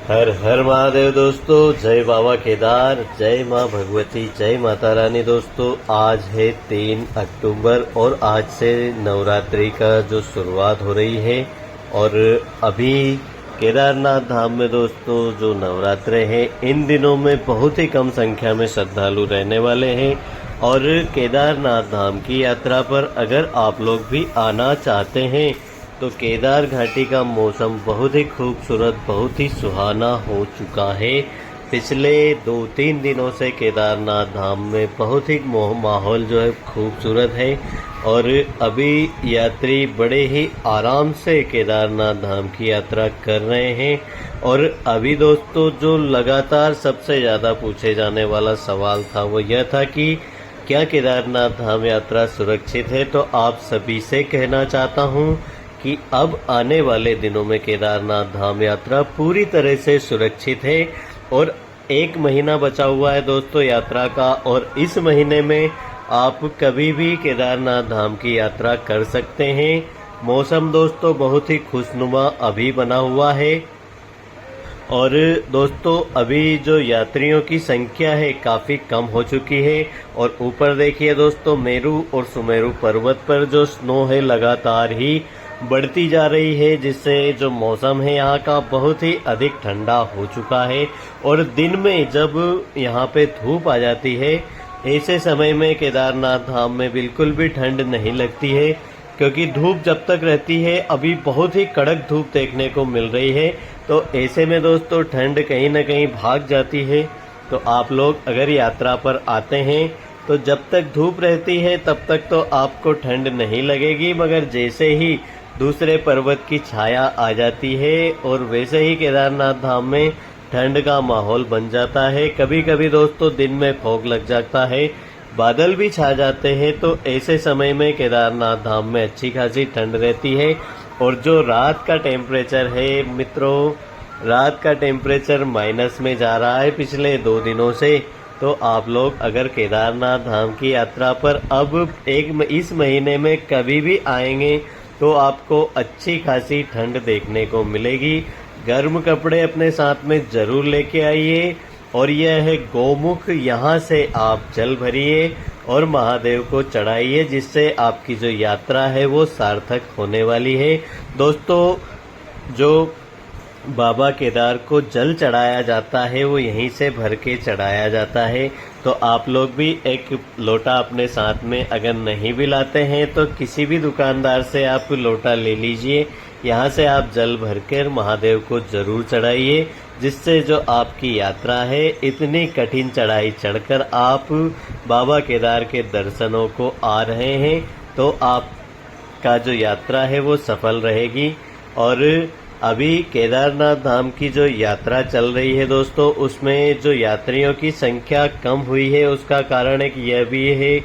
हर हर महादेव दोस्तों। जय बाबा केदार, जय माँ भगवती, जय माता रानी। दोस्तों आज है 3 अक्टूबर और आज से नवरात्रि का जो शुरुआत हो रही है। और अभी केदारनाथ धाम में दोस्तों जो नवरात्रे हैं इन दिनों में बहुत ही कम संख्या में श्रद्धालु रहने वाले हैं। और केदारनाथ धाम की यात्रा पर अगर आप लोग भी आना चाहते हैं तो केदार घाटी का मौसम बहुत ही खूबसूरत, बहुत ही सुहाना हो चुका है। पिछले 2-3 दिनों से केदारनाथ धाम में बहुत ही माहौल जो है खूबसूरत है। और अभी यात्री बड़े ही आराम से केदारनाथ धाम की यात्रा कर रहे हैं। और अभी दोस्तों जो लगातार सबसे ज़्यादा पूछे जाने वाला सवाल था वो यह था कि क्या केदारनाथ धाम यात्रा सुरक्षित है। तो आप सभी से कहना चाहता हूँ कि अब आने वाले दिनों में केदारनाथ धाम यात्रा पूरी तरह से सुरक्षित है। और 1 महीना बचा हुआ है दोस्तों यात्रा का, और इस महीने में आप कभी भी केदारनाथ धाम की यात्रा कर सकते हैं। मौसम दोस्तों बहुत ही खुशनुमा अभी बना हुआ है। और दोस्तों अभी जो यात्रियों की संख्या है काफ़ी कम हो चुकी है। और ऊपर देखिए दोस्तों, मेरू और सुमेरु पर्वत पर जो स्नो है लगातार ही बढ़ती जा रही है, जिससे जो मौसम है यहाँ का बहुत ही अधिक ठंडा हो चुका है। और दिन में जब यहाँ पे धूप आ जाती है ऐसे समय में केदारनाथ धाम में बिल्कुल भी ठंड नहीं लगती है, क्योंकि धूप जब तक रहती है अभी बहुत ही कड़क धूप देखने को मिल रही है। तो ऐसे में दोस्तों ठंड कहीं न कहीं भाग जाती है। तो आप लोग अगर यात्रा पर आते हैं तो जब तक धूप रहती है तब तक तो आपको ठंड नहीं लगेगी, मगर जैसे ही दूसरे पर्वत की छाया आ जाती है और वैसे ही केदारनाथ धाम में ठंड का माहौल बन जाता है। कभी कभी दोस्तों दिन में फॉग लग जाता है, बादल भी छा जाते हैं। तो ऐसे समय में केदारनाथ धाम में अच्छी खासी ठंड रहती है। और जो रात का टेम्परेचर है मित्रों, रात का टेम्परेचर माइनस में जा रहा है पिछले 2 दिनों से। तो आप लोग अगर केदारनाथ धाम की यात्रा पर अब इस महीने में कभी भी आएंगे तो आपको अच्छी खासी ठंड देखने को मिलेगी। गर्म कपड़े अपने साथ में जरूर लेके आइए। और यह है गौमुख, यहाँ से आप जल भरिए और महादेव को चढ़ाइए, जिससे आपकी जो यात्रा है वो सार्थक होने वाली है। दोस्तों जो बाबा केदार को जल चढ़ाया जाता है वो यहीं से भर के चढ़ाया जाता है। तो आप लोग भी एक लोटा अपने साथ में अगर नहीं भी लाते हैं तो किसी भी दुकानदार से आप लोटा ले लीजिए। यहाँ से आप जल भरकर महादेव को जरूर चढ़ाइए, जिससे जो आपकी यात्रा है इतनी कठिन चढ़ाई चढ़कर आप बाबा केदार के दर्शनों को आ रहे हैं तो आपका जो यात्रा है वो सफल रहेगी। और अभी केदारनाथ धाम की जो यात्रा चल रही है दोस्तों, उसमें जो यात्रियों की संख्या कम हुई है उसका कारण एक यह भी है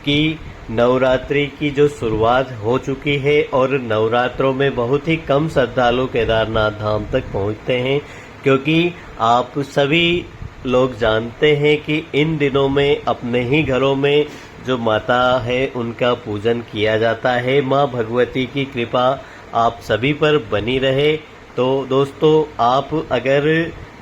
कि नवरात्रि की जो शुरुआत हो चुकी है और नवरात्रों में बहुत ही कम श्रद्धालु केदारनाथ धाम तक पहुंचते हैं। क्योंकि आप सभी लोग जानते हैं कि इन दिनों में अपने ही घरों में जो माता है उनका पूजन किया जाता है। माँ भगवती की कृपा आप सभी पर बनी रहे। तो दोस्तों आप अगर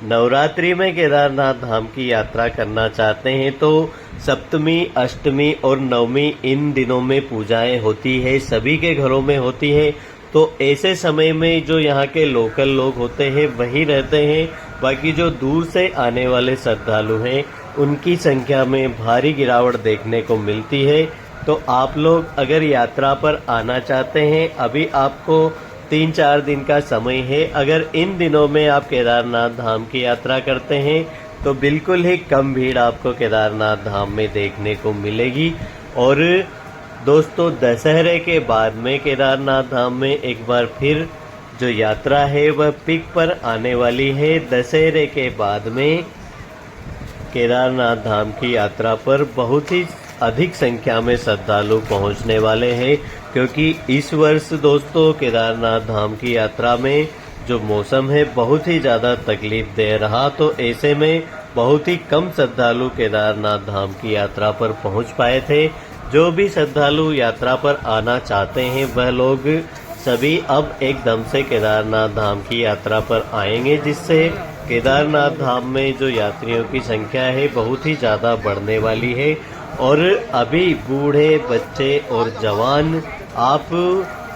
नवरात्रि में केदारनाथ धाम की यात्रा करना चाहते हैं तो सप्तमी, अष्टमी और नवमी इन दिनों में पूजाएं होती है, सभी के घरों में होती है। तो ऐसे समय में जो यहाँ के लोकल लोग होते हैं वही रहते हैं, बाकी जो दूर से आने वाले श्रद्धालु हैं उनकी संख्या में भारी गिरावट देखने को मिलती है। तो आप लोग अगर यात्रा पर आना चाहते हैं, अभी आपको 3-4 दिन का समय है। अगर इन दिनों में आप केदारनाथ धाम की यात्रा करते हैं तो बिल्कुल ही कम भीड़ आपको केदारनाथ धाम में देखने को मिलेगी। और दोस्तों दशहरे के बाद में केदारनाथ धाम में एक बार फिर जो यात्रा है वह पीक पर आने वाली है। दशहरे के बाद में केदारनाथ धाम की यात्रा पर बहुत ही अधिक संख्या में श्रद्धालु पहुंचने वाले हैं, क्योंकि इस वर्ष दोस्तों केदारनाथ धाम की यात्रा में जो मौसम है बहुत ही ज़्यादा तकलीफ दे रहा। तो ऐसे में बहुत ही कम श्रद्धालु केदारनाथ धाम की यात्रा पर पहुंच पाए थे। जो भी श्रद्धालु यात्रा पर आना चाहते हैं वह लोग सभी अब एकदम से केदारनाथ धाम की यात्रा पर आएंगे, जिससे केदारनाथ धाम में जो यात्रियों की संख्या है बहुत ही ज़्यादा बढ़ने वाली है और अभी बूढ़े, बच्चे और जवान, आप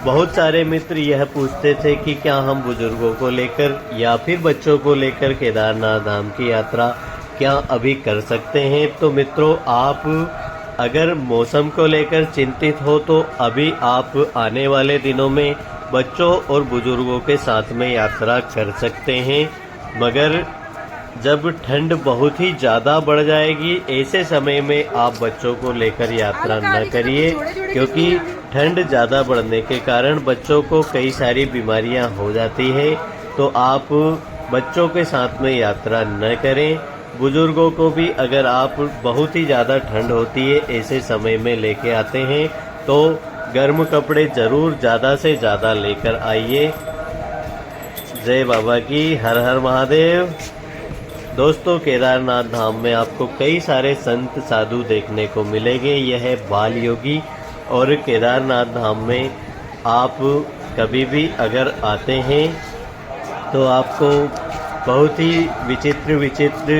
बहुत सारे मित्र यह पूछते थे कि क्या हम बुजुर्गों को लेकर या फिर बच्चों को लेकर केदारनाथ धाम की यात्रा क्या अभी कर सकते हैं। तो मित्रों, आप अगर मौसम को लेकर चिंतित हो तो अभी आप आने वाले दिनों में बच्चों और बुजुर्गों के साथ में यात्रा कर सकते हैं, मगर जब ठंड बहुत ही ज़्यादा बढ़ जाएगी ऐसे समय में आप बच्चों को लेकर यात्रा न करिए, क्योंकि ठंड ज़्यादा बढ़ने के कारण बच्चों को कई सारी बीमारियां हो जाती है। तो आप बच्चों के साथ में यात्रा न करें। बुजुर्गों को भी अगर आप बहुत ही ज़्यादा ठंड होती है ऐसे समय में लेके आते हैं तो गर्म कपड़े ज़रूर ज़्यादा से ज़्यादा लेकर आइए। जय बाबा की, हर हर महादेव। दोस्तों, केदारनाथ धाम में आपको कई सारे संत साधु देखने को मिलेंगे। यह है बाल योगी और केदारनाथ धाम में आप कभी भी अगर आते हैं तो आपको बहुत ही विचित्र विचित्र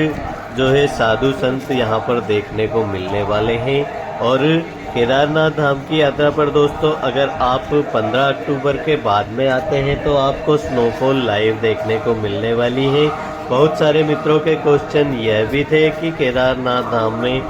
जो है साधु संत यहाँ पर देखने को मिलने वाले हैं। और केदारनाथ धाम की यात्रा पर दोस्तों, अगर आप 15 अक्टूबर के बाद में आते हैं तो आपको स्नोफॉल लाइव देखने को मिलने वाली है। बहुत सारे मित्रों के क्वेश्चन यह भी थे कि केदारनाथ धाम में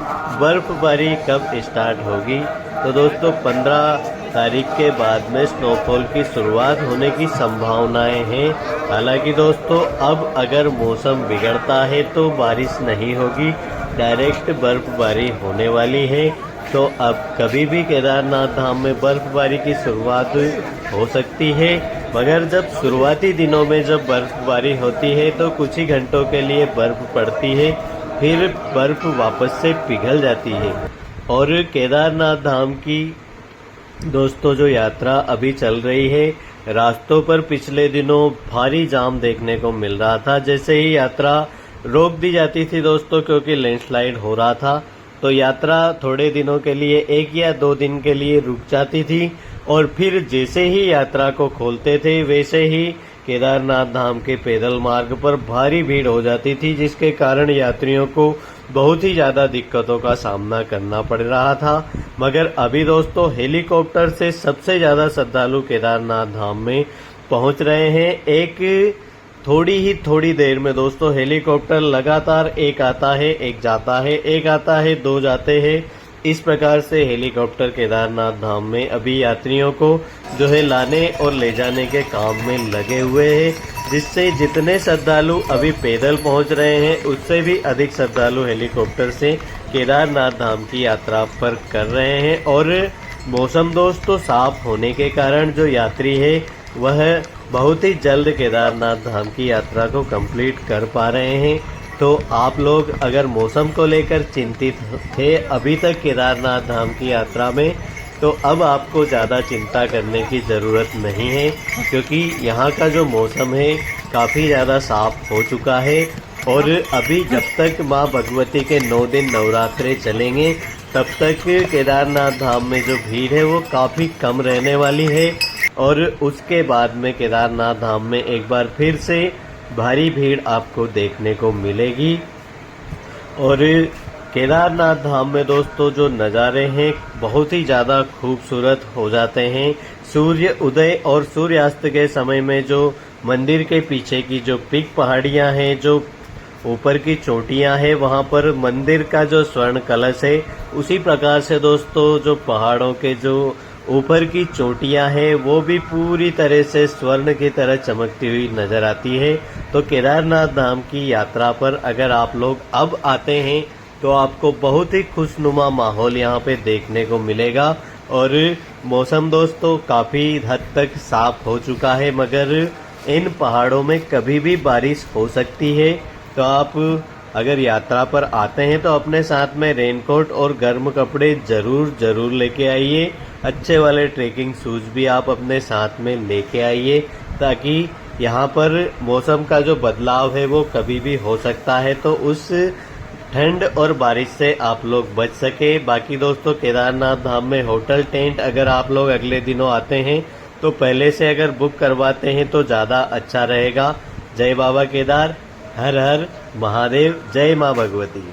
बर्फबारी कब स्टार्ट होगी। तो दोस्तों, 15 तारीख के बाद में स्नोफॉल की शुरुआत होने की संभावनाएं हैं। हालांकि दोस्तों, अब अगर मौसम बिगड़ता है तो बारिश नहीं होगी, डायरेक्ट बर्फबारी होने वाली है। तो अब कभी भी केदारनाथ धाम में बर्फबारी की शुरुआत हो सकती है, मगर जब शुरुआती दिनों में जब बर्फबारी होती है तो कुछ ही घंटों के लिए बर्फ पड़ती है, फिर बर्फ वापस से पिघल जाती है। और केदारनाथ धाम की दोस्तों जो यात्रा अभी चल रही है, रास्तों पर पिछले दिनों भारी जाम देखने को मिल रहा था। जैसे ही यात्रा रोक दी जाती थी दोस्तों, क्योंकि लैंडस्लाइड हो रहा था, तो यात्रा थोड़े दिनों के लिए 1 या 2 दिन के लिए रुक जाती थी और फिर जैसे ही यात्रा को खोलते थे वैसे ही केदारनाथ धाम के पैदल मार्ग पर भारी भीड़ हो जाती थी, जिसके कारण यात्रियों को बहुत ही ज्यादा दिक्कतों का सामना करना पड़ रहा था। मगर अभी दोस्तों, हेलीकॉप्टर से सबसे ज्यादा श्रद्धालु केदारनाथ धाम में पहुंच रहे हैं। एक थोड़ी देर में दोस्तों हेलीकॉप्टर लगातार एक आता है, एक जाता है, एक आता है, 2 जाते हैं। इस प्रकार से हेलीकॉप्टर केदारनाथ धाम में अभी यात्रियों को जो है लाने और ले जाने के काम में लगे हुए हैं, जिससे जितने श्रद्धालु अभी पैदल पहुंच रहे हैं उससे भी अधिक श्रद्धालु हेलीकॉप्टर से केदारनाथ धाम की यात्रा पर कर रहे हैं। और मौसम दोस्तों साफ होने के कारण जो यात्री है वह बहुत ही जल्द केदारनाथ धाम की यात्रा को कंप्लीट कर पा रहे हैं। तो आप लोग अगर मौसम को लेकर चिंतित थे अभी तक केदारनाथ धाम की यात्रा में, तो अब आपको ज़्यादा चिंता करने की ज़रूरत नहीं है, क्योंकि यहाँ का जो मौसम है काफ़ी ज़्यादा साफ हो चुका है। और अभी जब तक माँ भगवती के 9 दिन नवरात्रे चलेंगे तब तक केदारनाथ धाम में जो भीड़ है वो काफ़ी कम रहने वाली है। और उसके बाद में केदारनाथ धाम में एक बार फिर से भारी भीड़ आपको देखने को मिलेगी। और केदारनाथ धाम में दोस्तों जो नज़ारे हैं बहुत ही ज़्यादा खूबसूरत हो जाते हैं। सूर्य उदय और सूर्यास्त के समय में जो मंदिर के पीछे की जो पीक पहाड़ियां हैं, जो ऊपर की चोटियां हैं, वहां पर मंदिर का जो स्वर्ण कलश है, उसी प्रकार से दोस्तों जो पहाड़ों के जो ऊपर की चोटियां हैं वो भी पूरी तरह से स्वर्ण की तरह चमकती हुई नजर आती है। तो केदारनाथ धाम की यात्रा पर अगर आप लोग अब आते हैं तो आपको बहुत ही खुशनुमा माहौल यहाँ पे देखने को मिलेगा। और मौसम दोस्तों काफ़ी हद तक साफ हो चुका है, मगर इन पहाड़ों में कभी भी बारिश हो सकती है। तो आप अगर यात्रा पर आते हैं तो अपने साथ में रेनकोट और गर्म कपड़े जरूर लेके आइए। अच्छे वाले ट्रेकिंग शूज भी आप अपने साथ में लेके आइए, ताकि यहाँ पर मौसम का जो बदलाव है वो कभी भी हो सकता है, तो उस ठंड और बारिश से आप लोग बच सके। बाकी दोस्तों केदारनाथ धाम में होटल टेंट अगर आप लोग अगले दिनों आते हैं तो पहले से अगर बुक करवाते हैं तो ज़्यादा अच्छा रहेगा। जय बाबा केदार, हर हर महादेव, जय माँ भगवती।